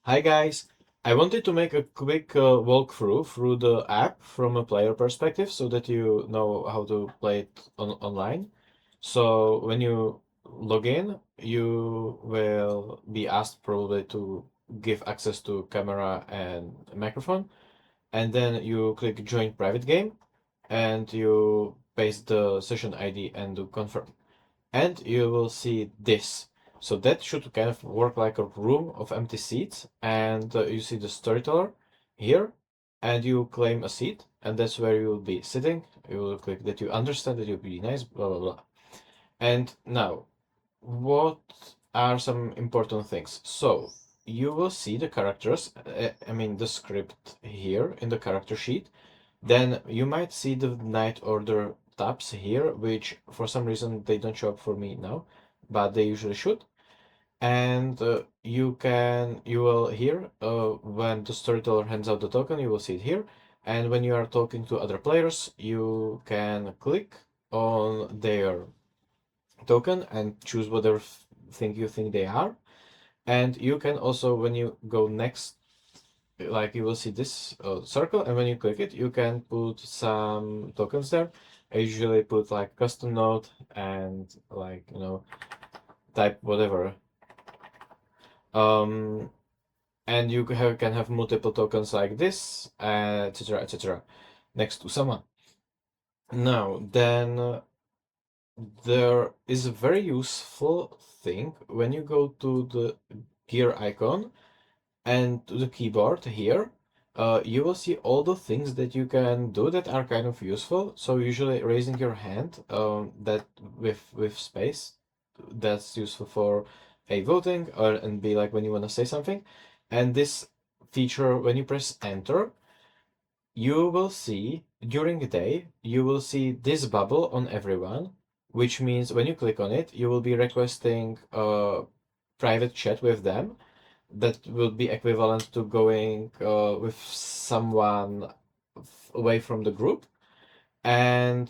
Hi guys, I wanted to make a quick walkthrough through the app from a player perspective so that you know how to play it online. So when you log in, you will be asked probably to give access to camera and microphone, and then you click join private game and you paste the session ID and do confirm. And you will see this. So that should kind of work like a room of empty seats, and you see the storyteller here, and you claim a seat, and that's where you will be sitting. You will click that you understand that you'll be nice, blah blah blah. And now, what are some important things? So you will see the characters, I mean the script here in the character sheet. Then you might see the night order tabs here, which for some reason they don't show up for me now, but they usually should. And you will here, when the storyteller hands out the token, you will see it here. And when you are talking to other players, you can click on their token and choose whatever thing you think they are. And you can also, when you go next, like you will see this circle, and when you click it, you can put some tokens there. I usually put like custom node and like, type whatever. Um, and you can have multiple tokens like this, etc., etc., next to someone. Now, then there is a very useful thing when you go to the gear icon and to the keyboard here. You will see all the things that you can do that are kind of useful. So usually raising your hand, that with space, that's useful for a voting or and be like when you want to say something. And this feature, when you press enter, you will see during the day, you will see this bubble on everyone, which means when you click on it, you will be requesting a private chat with them. That will be equivalent to going with someone away from the group. And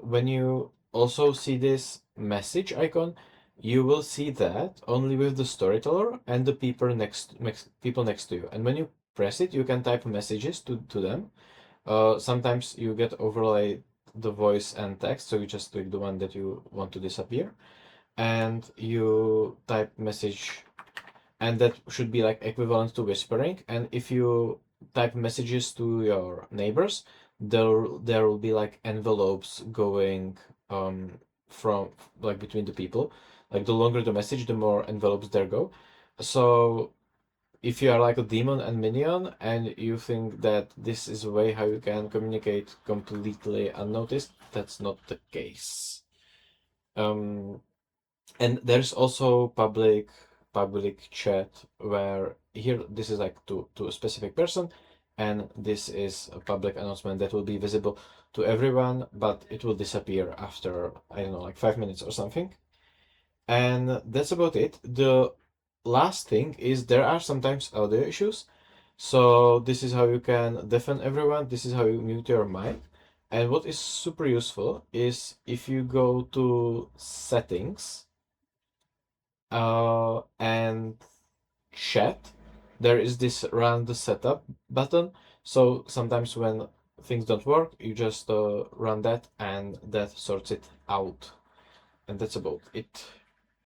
when you also see this message icon, you will see that only with the storyteller and the people next to you. And when you press it, you can type messages to them. Sometimes you get overlay the voice and text, so you just click the one that you want to disappear, and you type message, and that should be like equivalent to whispering. And if you type messages to your neighbors, there will be like envelopes going from like between the people. Like the longer the message, the more envelopes there go. So if you are like a demon and minion and you think that this is a way how you can communicate completely unnoticed, that's not the case. Um, and there's also public chat where here this is like to a specific person, and this is a public announcement that will be visible to everyone, but it will disappear after, I don't know, like 5 minutes or something. And that's about it. The last thing is there are sometimes audio issues. So this is how you can deafen everyone. This is how you mute your mic. And what is super useful is if you go to settings and chat, there is this run the setup button. So sometimes when things don't work, you just run that and that sorts it out. And that's about it.